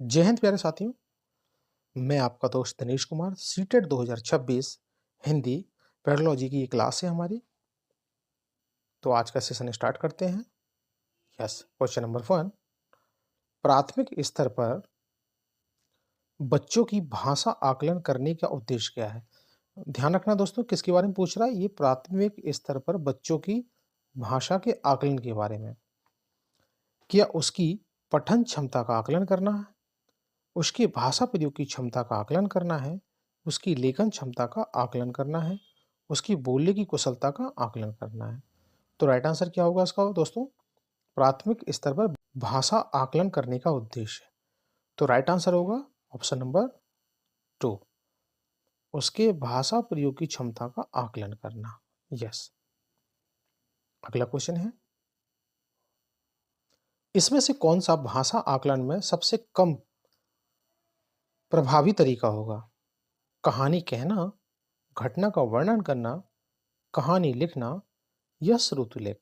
जय हिंद प्यारे साथियों। मैं आपका दोस्त दिनेश कुमार। सीटेट 2026 हिंदी पैरोलॉजी की ये क्लास है हमारी। तो आज का सेशन स्टार्ट करते हैं। Yes, question number 1। प्राथमिक स्तर पर बच्चों की भाषा आकलन करने का उद्देश्य क्या है? ध्यान रखना दोस्तों, किसके बारे में पूछ रहा है? ये प्राथमिक स्तर पर बच्चों की भाषा के आकलन के बारे में। क्या उसकी पठन क्षमता का आकलन करना है, उसकी भाषा प्रयोग की क्षमता का आकलन करना है, उसकी लेखन क्षमता का आकलन करना है, उसकी बोलने की कुशलता का आकलन करना है। तो राइट आंसर क्या होगा इसका दोस्तों? प्राथमिक स्तर पर भाषा आकलन करने का उद्देश्य। तो राइट आंसर होगा ऑप्शन नंबर 2, उसके भाषा प्रयोग की क्षमता का आकलन करना। यस। अगला क्वेश्चन है, इसमें से कौन सा भाषा आकलन में सबसे कम प्रभावी तरीका होगा? कहानी कहना, घटना का वर्णन करना, कहानी लिखना या श्रुतिलेख।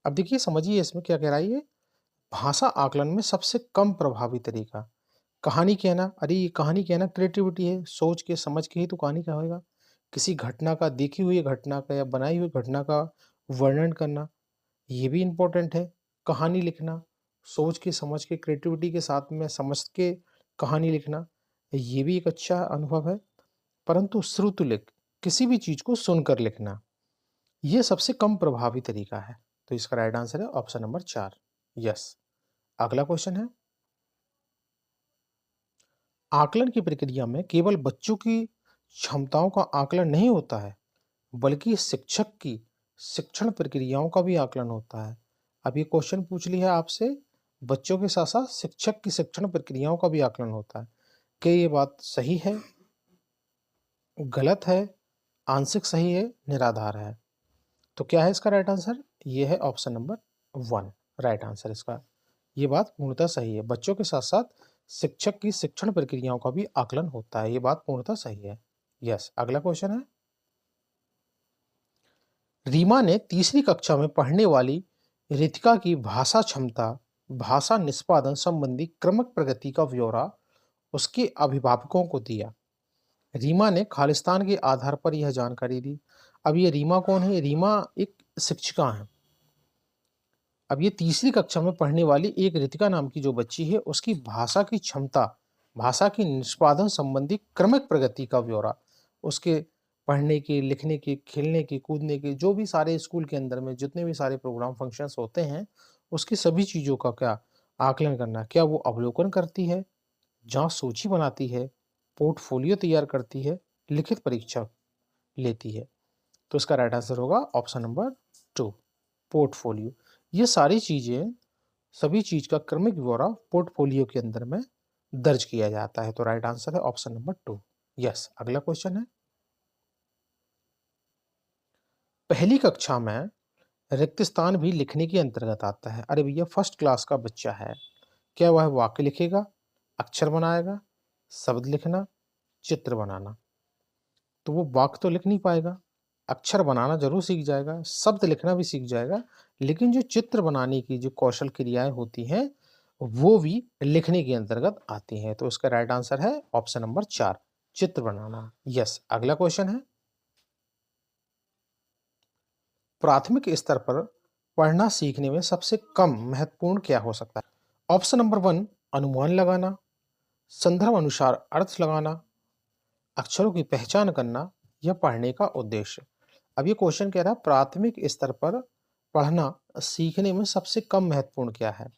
अब देखिए, समझिए इसमें क्या कह रहा है ये। भाषा आकलन में सबसे कम प्रभावी तरीका कहानी कहना। अरे ये कहानी कहना क्रिएटिविटी है, सोच के समझ के ही तो कहानी कहेगा। किसी घटना का, देखी हुई घटना का या बनाई हुई घटना का वर्णन करना, ये भी इम्पोर्टेंट है। कहानी लिखना, सोच के समझ के क्रिएटिविटी के साथ में समझ के कहानी लिखना, ये भी एक अच्छा अनुभव है। परंतु श्रुतिलेख, किसी भी चीज को सुनकर लिखना, ये सबसे कम प्रभावी तरीका है। तो इसका राइट आंसर है ऑप्शन नंबर 4। यस। अगला क्वेश्चन है, आकलन की प्रक्रिया में केवल बच्चों की क्षमताओं का आकलन नहीं होता है, बल्कि शिक्षक की शिक्षण प्रक्रियाओं का भी आकलन होता है। अब ये क्वेश्चन पूछ लिया है आपसे, बच्चों के साथ साथ शिक्षक की शिक्षण प्रक्रियाओं का भी आकलन होता है। क्या ये बात सही है, गलत है, आंशिक सही है, निराधार है? तो क्या है इसका राइट आंसर? ये है ऑप्शन नंबर 1 राइट आंसर इसका। ये बात पूर्णतः सही है, बच्चों के साथ साथ शिक्षक की शिक्षण प्रक्रियाओं का भी आकलन होता है। ये बात पूर्णतः सही है। यस। अगला क्वेश्चन है, रीमा ने तीसरी कक्षा में पढ़ने वाली रितिका की भाषा क्षमता, भाषा निष्पादन संबंधी क्रमिक प्रगति का ब्यौरा उसके अभिभावकों को दिया। रीमा ने खालिस्तान के आधार पर यह जानकारी दी। अब ये रीमा कौन है? रीमा एक शिक्षिका है। अब ये तीसरी कक्षा में पढ़ने वाली एक रितिका नाम की जो बच्ची है, उसकी भाषा की क्षमता, भाषा की निष्पादन संबंधी क्रमिक प्रगति का ब्यौरा, उसके पढ़ने के, लिखने के, खेलने के, कूदने के, जो भी सारे स्कूल के अंदर में जितने भी सारे प्रोग्राम फंक्शंस होते हैं, उसकी सभी चीज़ों का क्या आकलन करना। क्या वो अवलोकन करती है, जांच सूची बनाती है, पोर्टफोलियो तैयार करती है, लिखित परीक्षा लेती है? तो इसका राइट आंसर होगा ऑप्शन नंबर 2, पोर्टफोलियो। ये सारी चीजें, सभी चीज का क्रमिक ब्यौरा पोर्टफोलियो के अंदर में दर्ज किया जाता है। तो राइट आंसर है ऑप्शन नंबर 2। यस। अगला क्वेश्चन है, पहली कक्षा में रिक्त स्थान भी लिखने के अंतर्गत आता है। अरे भैया, फर्स्ट क्लास का बच्चा है, क्या वह वाक्य लिखेगा, अक्षर बनाएगा, शब्द लिखना, चित्र बनाना? तो वो वाक्य तो लिख नहीं पाएगा, अक्षर बनाना जरूर सीख जाएगा, शब्द लिखना भी सीख जाएगा, लेकिन जो चित्र बनाने की जो कौशल क्रियाएं होती हैं, वो भी लिखने के अंतर्गत आती हैं। तो इसका राइट आंसर है ऑप्शन नंबर 4, चित्र बनाना। यस। अगला क्वेश्चन है, प्राथमिक स्तर पर पढ़ना सीखने में सबसे कम महत्वपूर्ण क्या हो सकता है? ऑप्शन नंबर 1, अनुमान लगाना, संदर्भ अनुसार अर्थ लगाना, अक्षरों की पहचान करना या पढ़ने का उद्देश्य। अब ये क्वेश्चन कह रहा है, प्राथमिक स्तर पर पढ़ना सीखने में सबसे कम महत्वपूर्ण क्या है?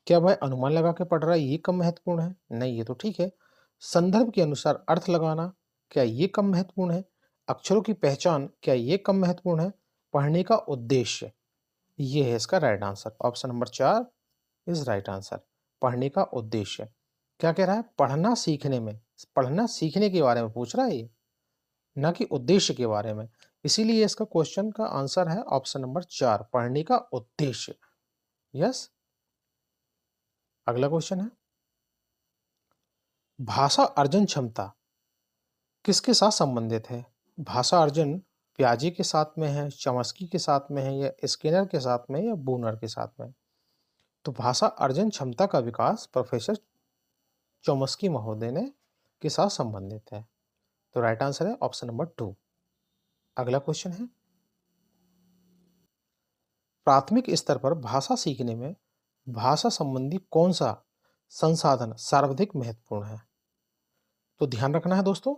क्या वह अनुमान लगा के पढ़ रहा है, ये कम महत्वपूर्ण है? नहीं, ये तो ठीक है। संदर्भ के अनुसार अर्थ लगाना, क्या ये कम महत्वपूर्ण है? अक्षरों की पहचान, क्या ये कम महत्वपूर्ण है? पढ़ने का उद्देश्य, ये है इसका right answer. Option number 4 is right answer. पढ़ने का उद्देश्य क्या कह रहा है? पढ़ना सीखने में, पढ़ना सीखने के बारे में पूछ रहा है ये, ना कि उद्देश्य के बारे में। इसीलिए इसका क्वेश्चन का आंसर है ऑप्शन नंबर 4, पढ़ने का उद्देश्य। यस। अगला क्वेश्चन है, भाषा अर्जन क्षमता किसके साथ संबंधित है? भाषा अर्जन प्याजे के साथ में है, चमस्की के साथ में है, या स्किनर के साथ में, या बूनर के साथ में? तो भाषा अर्जन क्षमता का विकास प्रोफेसर चोम्स्की महोदय ने के साथ संबंधित है। तो राइट आंसर है ऑप्शन नंबर 2। अगला क्वेश्चन है, प्राथमिक स्तर पर भाषा सीखने में भाषा संबंधी कौन सा संसाधन सर्वाधिक महत्वपूर्ण है? तो ध्यान रखना है दोस्तों,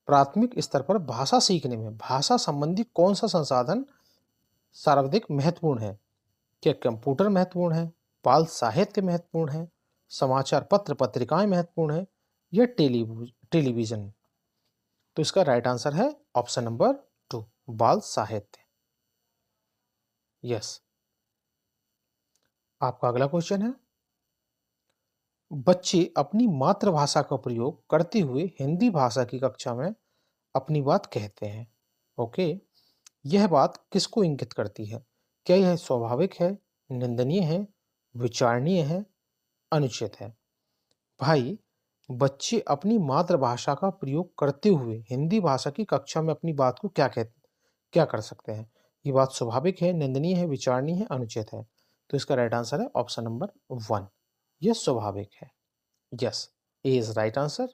प्राथमिक स्तर पर भाषा सीखने में भाषा संबंधी कौन सा संसाधन सर्वाधिक महत्वपूर्ण है? क्या कंप्यूटर महत्वपूर्ण है, बाल साहित्य महत्वपूर्ण है, समाचार पत्र पत्रिकाएं महत्वपूर्ण है, या टेलीविजन? तो इसका राइट आंसर है ऑप्शन नंबर 2, बाल साहित्य। यस। आपका अगला क्वेश्चन है, बच्चे अपनी मातृभाषा का प्रयोग करते हुए हिंदी भाषा की कक्षा में अपनी बात कहते हैं। ओके, यह बात किसको इंगित करती है? क्या यह स्वाभाविक है, निंदनीय है, विचारणीय है, अनुचित है? भाई, बच्चे अपनी मातृभाषा का प्रयोग करते हुए हिंदी भाषा की कक्षा में अपनी बात को क्या कर सकते हैं? ये बात स्वाभाविक है, निंदनीय है, विचारणीय है, अनुचित है? तो इसका राइट आंसर है ऑप्शन नंबर 1, यह स्वाभाविक है। Yes, A is right answer.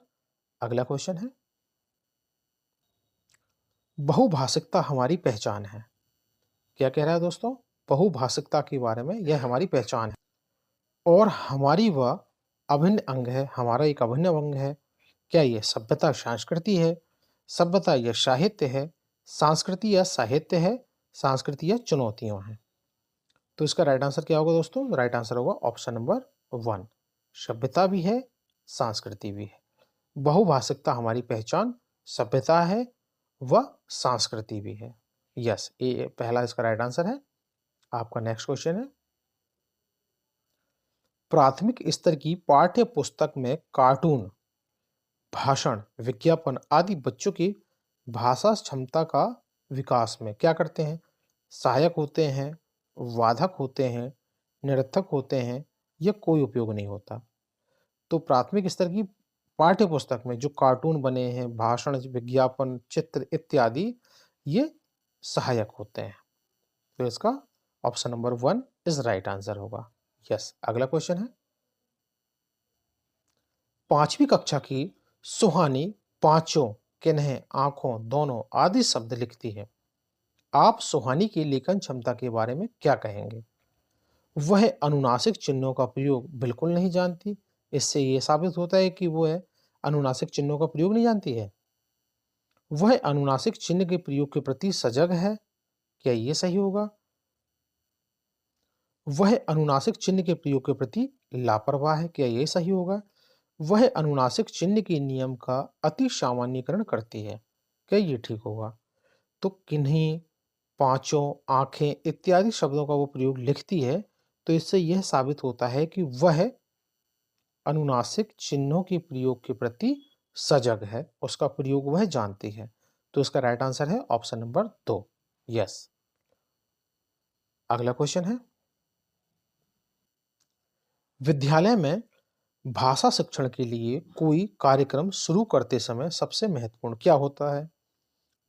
अगला क्वेश्चन है, बहुभाषिकता हमारी पहचान है। क्या कह रहा है दोस्तों? बहुभाषिकता के बारे में, यह हमारी पहचान है और हमारी वह अभिन्न अंग है, हमारा एक अभिन्न अंग है। क्या यह सभ्यता संस्कृति है, सभ्यता या साहित्य है, संस्कृति या साहित्य है, संस्कृति या चुनौतियां हैं? तो इसका राइट आंसर क्या होगा दोस्तों? राइट आंसर होगा ऑप्शन नंबर 1, सभ्यता भी है, संस्कृति भी है। बहुभाषिकता हमारी पहचान सभ्यता है, वह संस्कृति भी है। यस, ये पहला इसका राइट आंसर है। आपका नेक्स्ट क्वेश्चन है, प्राथमिक स्तर की पाठ्य पुस्तक में कार्टून, भाषण, विज्ञापन आदि बच्चों की भाषा क्षमता का विकास में क्या करते हैं? सहायक होते हैं, वाधक होते हैं, निरर्थक होते हैं, या कोई उपयोग नहीं होता? तो प्राथमिक स्तर की पाठ्य पुस्तक में जो कार्टून बने हैं, भाषण, विज्ञापन, चित्र इत्यादि, ये सहायक होते हैं। तो इसका option number 1 is right answer होगा। यस। अगला क्वेश्चन है, 5वीं कक्षा की सुहानी पांचों, किन्हें, आंखों, दोनों आदि शब्द लिखती है। आप सुहानी की लेखन क्षमता के बारे में क्या कहेंगे? वह अनुनासिक चिन्हों का प्रयोग बिल्कुल नहीं जानती। इससे यह साबित होता है कि वह अनुनासिक चिन्हों का प्रयोग नहीं जानती है। वह अनुनासिक चिन्ह के प्रयोग के प्रति सजग है। क्या यह सही होगा? वह अनुनासिक चिन्ह के प्रयोग के प्रति लापरवाह है। क्या यह सही होगा? वह अनुनासिक चिन्ह के नियम का अति सामान्यीकरण करती है। क्या ये ठीक होगा? तो किन्हीं, पांचों, आंखें इत्यादि शब्दों का वो प्रयोग लिखती है, तो इससे यह साबित होता है कि वह अनुनासिक चिन्हों के प्रयोग के प्रति सजग है, उसका प्रयोग वह जानती है। तो इसका राइट आंसर है ऑप्शन नंबर 2। यस। अगला क्वेश्चन है, विद्यालय में भाषा शिक्षण के लिए कोई कार्यक्रम शुरू करते समय सबसे महत्वपूर्ण क्या होता है?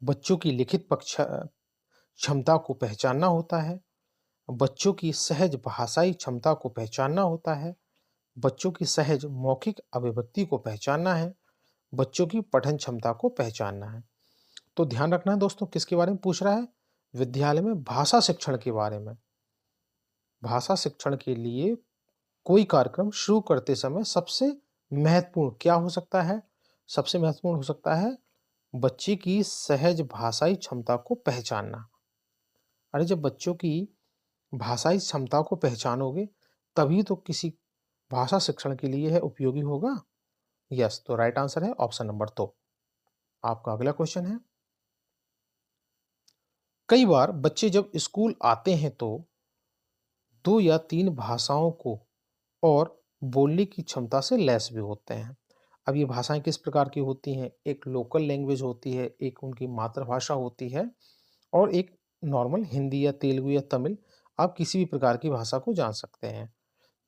बच्चों की लिखित क्षमता को पहचानना होता है, बच्चों की सहज भाषाई क्षमता को पहचानना होता है, बच्चों की सहज मौखिक अभिव्यक्ति को पहचानना है, बच्चों की पठन क्षमता को पहचानना है। तो ध्यान रखना है दोस्तों, किसके बारे में पूछ रहा है? विद्यालय में भाषा शिक्षण के बारे में। भाषा शिक्षण के लिए कोई कार्यक्रम शुरू करते समय सबसे महत्वपूर्ण क्या हो सकता है? सबसे महत्वपूर्ण हो सकता है बच्चे की सहज भाषाई क्षमता को पहचानना। अरे, जब बच्चों की भाषाई क्षमता को पहचानोगे तभी तो किसी भाषा शिक्षण के लिए है उपयोगी होगा। यस, तो राइट आंसर है ऑप्शन नंबर 2। आपका अगला क्वेश्चन है, कई बार बच्चे जब स्कूल आते हैं तो 2 या 3 भाषाओं को और बोलने की क्षमता से लैस भी होते हैं। अब ये भाषाएं किस प्रकार की होती हैं? एक लोकल लैंग्वेज होती है, एक उनकी मातृभाषा होती है, और एक नॉर्मल हिंदी या तेलुगु या तमिल, आप किसी भी प्रकार की भाषा को जान सकते हैं।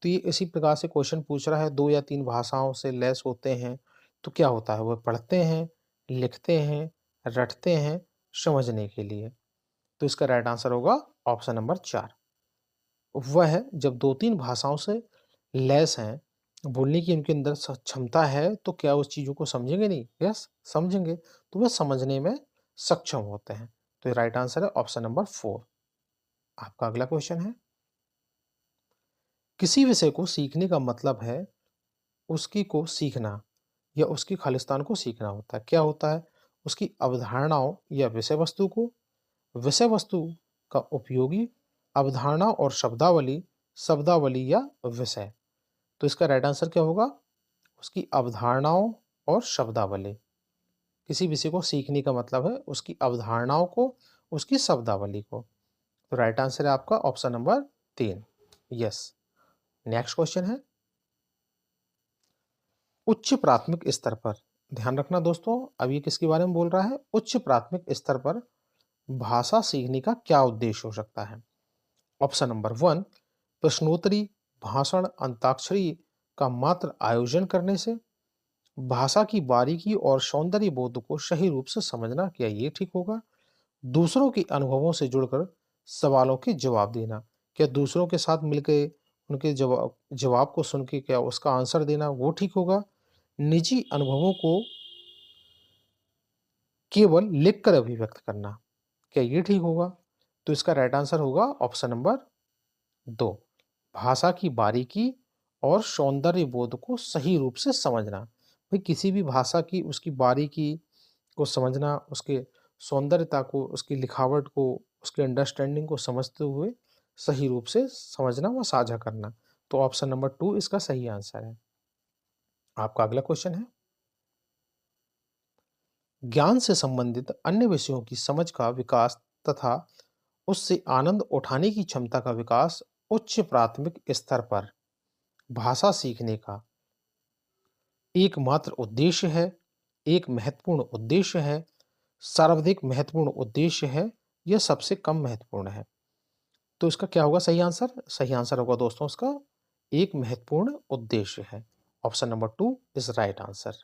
तो ये इसी प्रकार से क्वेश्चन पूछ रहा है, 2 या 3 भाषाओं से लैस होते हैं तो क्या होता है? वह पढ़ते हैं, लिखते हैं, रटते हैं समझने के लिए। तो इसका राइट आंसर होगा ऑप्शन नंबर 4। वह जब 2-3 भाषाओं से लैस हैं बोलने की उनके अंदर क्षमता है, तो क्या उस चीज़ों को समझेंगे नहीं? यस, समझेंगे। तो वे समझने में सक्षम होते हैं। तो ये राइट आंसर है ऑप्शन नंबर 4। आपका अगला क्वेश्चन है, किसी विषय को सीखने का मतलब है उसकी को सीखना या उसकी खालिस्तान को सीखना होता है। क्या होता है? उसकी अवधारणाओं या विषय वस्तु को, विषय वस्तु का उपयोगी, अवधारणा और शब्दावली, शब्दावली या विषय। तो इसका राइट आंसर क्या होगा? उसकी अवधारणाओं और शब्दावली। किसी विषय को सीखने का मतलब है उसकी अवधारणाओं को, उसकी शब्दावली को। तो राइट आंसर है आपका option number 3। Yes. Next question है, उच्च प्राथमिक स्तर पर, ध्यान रखना दोस्तों, अब ये किसके बारे में बोल रहा है? उच्च प्राथमिक स्तर पर भाषा सीखने का क्या उद्देश्य हो सकता है? ऑप्शन नंबर 1, प्रश्नोत्तरी, भाषण, अंताक्षरी का मात्र आयोजन करने से, भाषा की बारीकी और सौंदर्य बोध को सही रूप से समझना, क्या ये ठीक होगा? दूसरों के अनुभवों से जुड़कर सवालों के जवाब देना, क्या दूसरों के साथ मिलकर उनके जवाब जवाब को सुन के क्या उसका आंसर देना वो ठीक होगा? निजी अनुभवों को केवल लिखकर अभिव्यक्त करना, क्या ये ठीक होगा? तो इसका राइट आंसर होगा ऑप्शन नंबर 2, भाषा की बारीकी और सौंदर्य बोध को सही रूप से समझना। भाई किसी भी भाषा की उसकी बारीकी को समझना, उसके सौंदर्यता को, उसकी लिखावट को, उसके अंडरस्टैंडिंग को समझते हुए सही रूप से समझना व साझा करना। तो ऑप्शन नंबर 2 इसका सही आंसर है। आपका अगला क्वेश्चन है, ज्ञान से संबंधित अन्य विषयों की समझ का विकास तथा उससे आनंद उठाने की क्षमता का विकास उच्च प्राथमिक स्तर पर भाषा सीखने का एकमात्र उद्देश्य है, एक महत्वपूर्ण उद्देश्य है, सर्वाधिक महत्वपूर्ण उद्देश्य है, यह सबसे कम महत्वपूर्ण है। तो इसका क्या होगा सही आंसर? सही आंसर होगा दोस्तों इसका एक महत्वपूर्ण उद्देश्य है। Option number 2 is right answer.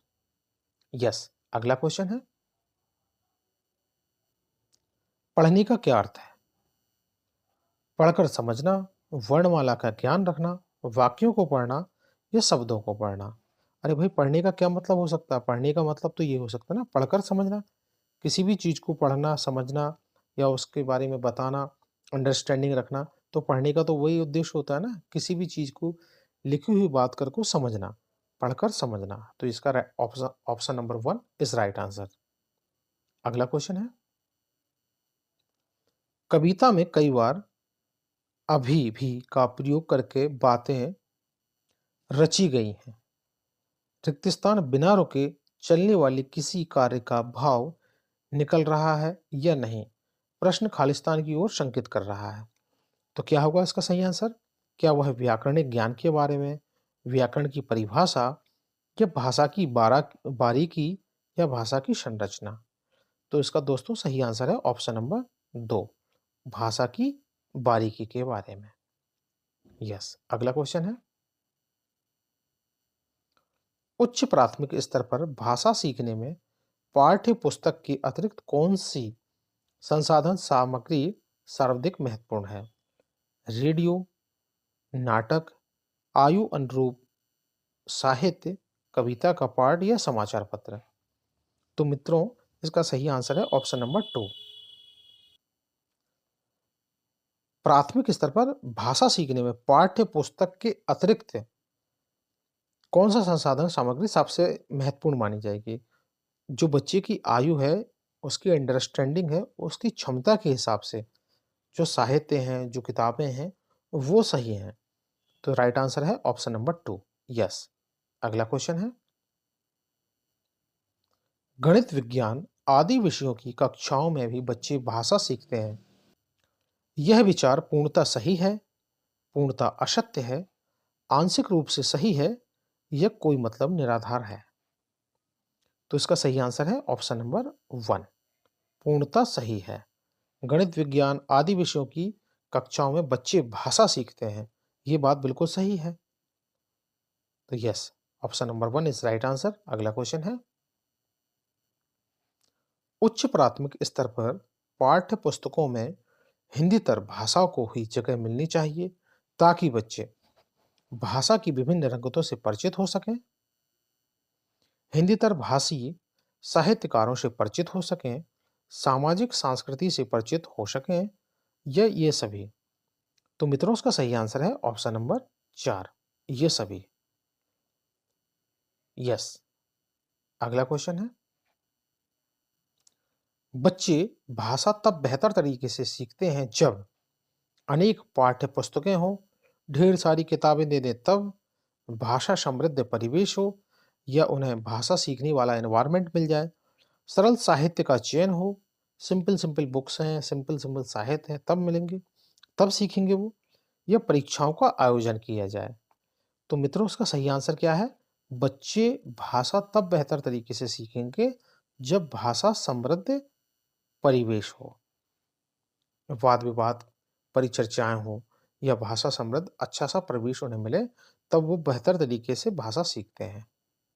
Yes. अगला क्वेश्चन है, पढ़ने का क्या अर्थ है? पढ़कर समझना, वर्णमाला का ज्ञान रखना, वाक्यों को पढ़ना या शब्दों को पढ़ना। अरे भाई पढ़ने का क्या मतलब हो सकता है? पढ़ने का मतलब तो ये हो सकता है ना, पढ़कर समझना। किसी भी चीज़ को पढ़ना, समझना या उसके बारे में बताना, अंडरस्टैंडिंग रखना, तो पढ़ने का तो वही उद्देश्य होता है ना, किसी भी चीज़ को लिखी हुई बात कर को समझना, पढ़कर समझना। तो इसका option option number 1 is right answer. अगला क्वेश्चन है, कविता में कई बार अभी भी का प्रयोग करके बातें रची गई हैं। रिक्तस्थान बिना रुके चलने वाले किसी कार्य का भाव निकल रहा है या नहीं? प्रश्न खालिस्तान की ओर संकेत कर रहा है। तो क्या होगा इसका सही आंसर? क्या वह व्याकरणिक ज्ञान के बारे में, व्याकरण की परिभाषा या भाषा की बारीकी या भाषा की संरचना? तो इसका दोस्तों सही आंसर है ऑप्शन नंबर 2, भाषा की बारीकी के बारे में। यस। अगला क्वेश्चन है, उच्च प्राथमिक स्तर पर भाषा सीखने में पाठ्य पुस्तक के अतिरिक्त कौन सी संसाधन सामग्री सर्वाधिक महत्वपूर्ण है? रेडियो, नाटक, आयु अनुरूप साहित्य, कविता का पाठ या समाचार पत्र? तो मित्रों इसका सही आंसर है ऑप्शन नंबर 2। प्राथमिक स्तर पर भाषा सीखने में पाठ्य पुस्तक के अतिरिक्त कौन सा संसाधन सामग्री सबसे महत्वपूर्ण मानी जाएगी? जो बच्चे की आयु है, उसकी अंडरस्टैंडिंग है, उसकी क्षमता के हिसाब से जो साहित्य हैं, जो किताबें हैं, वो सही हैं। तो राइट आंसर है ऑप्शन नंबर 2। यस। अगला क्वेश्चन है, गणित, विज्ञान आदि विषयों की कक्षाओं में भी बच्चे भाषा सीखते हैं। यह विचार पूर्णतः सही है, पूर्णतः असत्य है, आंशिक रूप से सही है या कोई मतलब निराधार है? तो इसका सही आंसर है ऑप्शन नंबर 1, पूर्णतः सही है। गणित, विज्ञान आदि विषयों की कक्षाओं में बच्चे भाषा सीखते हैं, ये बात बिल्कुल सही है। तो yes, option number 1 is right answer. अगला क्वेश्चन है, उच्च प्राथमिक स्तर पर पाठ्य पुस्तकों में हिंदीतर भाषा को ही जगह मिलनी चाहिए ताकि बच्चे भाषा की विभिन्न रंगतों से परिचित हो सकें, हिंदीतर भाषी साहित्यकारों से परिचित हो सकें, सामाजिक संस्कृति से परिचित हो सकें, या ये सभी। तो मित्रों उसका सही आंसर है ऑप्शन नंबर 4, ये सभी। यस। अगला क्वेश्चन है, बच्चे भाषा तब बेहतर तरीके से सीखते हैं जब अनेक पाठ्य पुस्तकें हों, ढेर सारी किताबें दे दें तब, भाषा समृद्ध परिवेश हो, या उन्हें भाषा सीखने वाला एनवायरनमेंट मिल जाए, सरल साहित्य का चयन हो, सिंपल सिंपल बुक्स हैं, सिंपल सिंपल साहित्य है तब मिलेंगे, तब सीखेंगे वो, या परीक्षाओं का आयोजन किया जाए। तो मित्रों उसका सही आंसर क्या है? बच्चे भाषा तब बेहतर तरीके से सीखेंगे जब भाषा समृद्ध परिवेश हो, वाद विवाद, परिचर्चाएं हो, या भाषा समृद्ध अच्छा सा परिवेश उन्हें मिले, तब वो बेहतर तरीके से भाषा सीखते हैं।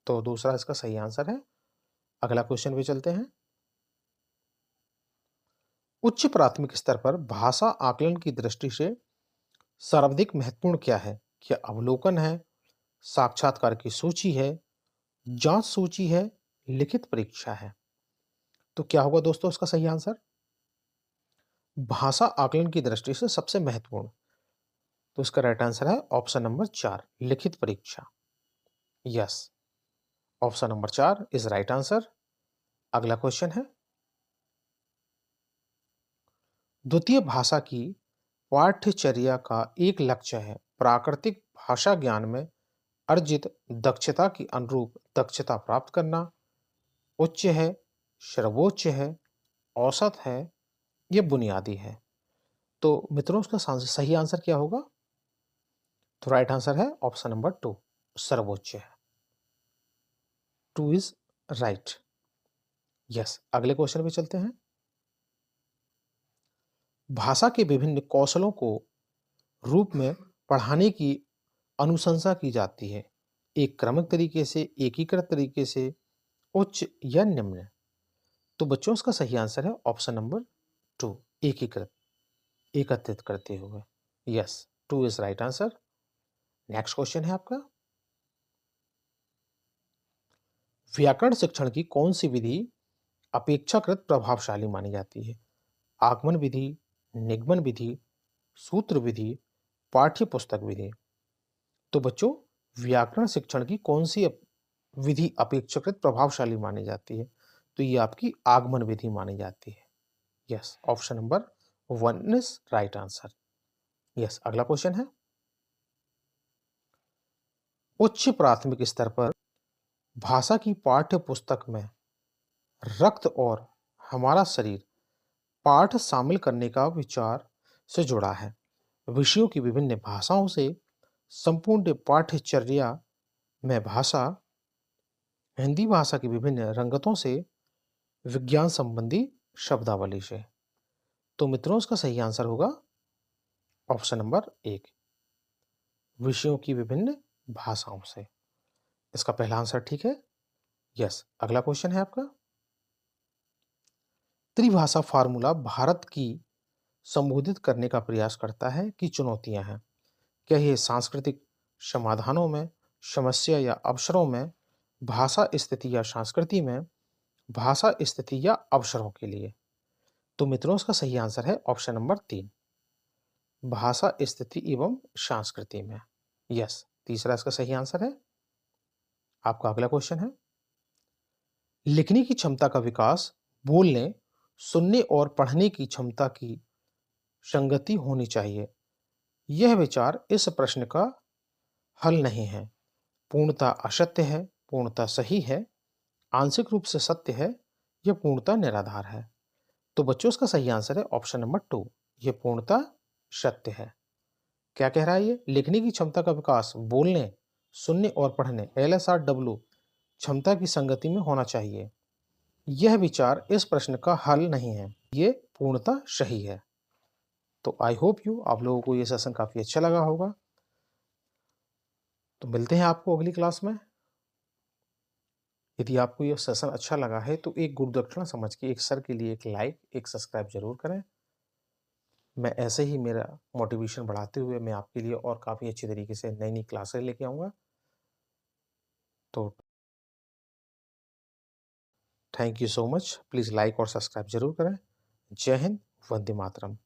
तो दूसरा इसका सही आंसर है। अगला क्वेश्चन पे चलते हैं। उच्च प्राथमिक स्तर पर भाषा आकलन की दृष्टि से सर्वाधिक महत्वपूर्ण क्या है? क्या अवलोकन है, साक्षात्कार की सूची है, जांच सूची है, लिखित परीक्षा है? तो क्या होगा दोस्तों उसका सही आंसर? भाषा आकलन की दृष्टि से सबसे महत्वपूर्ण, तो इसका राइट आंसर है ऑप्शन नंबर 4, लिखित परीक्षा। Yes, option number 4 is right answer. अगला क्वेश्चन है, द्वितीय भाषा की पाठ्यचर्या का एक लक्ष्य है प्राकृतिक भाषा ज्ञान में अर्जित दक्षता की अनुरूप दक्षता प्राप्त करना। उच्च है, सर्वोच्च है, औसत है, यह बुनियादी है। तो मित्रों उसका सही आंसर क्या होगा? तो राइट आंसर है ऑप्शन नंबर 2, सर्वोच्च है। 2 इज राइट। यस, अगले क्वेश्चन पे चलते हैं। भाषा के विभिन्न कौशलों को रूप में पढ़ाने की अनुशंसा की जाती है, एक क्रमिक तरीके से, एकीकृत तरीके से, उच्च या निम्न। तो बच्चों इसका सही आंसर है ऑप्शन नंबर 2, एकीकृत, एकत्रित करते हुए। Yes, 2 is right answer. Next question है आपका, व्याकरण शिक्षण की कौन सी विधि अपेक्षाकृत प्रभावशाली मानी जाती है? आगमन विधि, निगमन विधि, सूत्र विधि, पाठ्य पुस्तक विधि। तो बच्चों व्याकरण शिक्षण की कौन सी विधि अपेक्षाकृत प्रभावशाली मानी जाती है? तो ये आपकी आगमन विधि मानी जाती है। Yes, option number 1 is right answer. Yes, अगला क्वेश्चन है, उच्च प्राथमिक स्तर पर भाषा की पाठ्य पुस्तक में रक्त और हमारा शरीर पाठ शामिल करने का विचार से जुड़ा है। विषयों की विभिन्न भाषाओं से संपूर्ण पाठ्यचर्या में भाषा, हिंदी भाषा की विभिन्न रंगतों से, विज्ञान संबंधी शब्दावली से। तो मित्रों इसका सही आंसर होगा ऑप्शन नंबर 1, विषयों की विभिन्न भाषाओं से। इसका पहला आंसर ठीक है। यस, अगला क्वेश्चन है आपका, त्रिभाषा फार्मूला भारत की संबोधित करने का प्रयास करता है कि चुनौतियां हैं? क्या ये सांस्कृतिक समाधानों में, समस्या या अवसरों में, भाषा स्थिति या संस्कृति में, भाषा स्थिति या अवसरों के लिए? तो मित्रों इसका सही आंसर है ऑप्शन नंबर 3, भाषा स्थिति एवं संस्कृति में। यस, तीसरा इसका सही आंसर है। आपका अगला क्वेश्चन है, लिखने की क्षमता का विकास बोलने, सुनने और पढ़ने की क्षमता की संगति होनी चाहिए। यह विचार इस प्रश्न का हल नहीं है, पूर्णतः असत्य है, पूर्णतः सही है, आंशिक रूप से सत्य है, यह पूर्णतः निराधार है। तो बच्चों इसका सही आंसर है ऑप्शन नंबर 2, यह पूर्णतः सत्य है। क्या कह रहा है ये? लिखने की क्षमता का विकास बोलने, सुनने और पढ़ने LSRW क्षमता की संगति में होना चाहिए। यह विचार इस प्रश्न का हल नहीं है, ये पूर्णतः सही है। तो आई होप यू आप लोगों को ये सेशन काफी अच्छा लगा होगा। तो मिलते हैं आपको अगली क्लास में। यदि आपको ये सेशन अच्छा लगा है तो एक गुरु दक्षिणा समझ के एक सर के लिए एक लाइक, एक सब्सक्राइब जरूर करें। मैं ऐसे ही मेरा मोटिवेशन बढ़ाते हुए मैं आपके लिए और काफ़ी अच्छी तरीके से नई-नई क्लासेस लेके आऊँगा। तो thank you so much. Please like और सब्सक्राइब ज़रूर करें। जय हिंद, वंदे मातरम।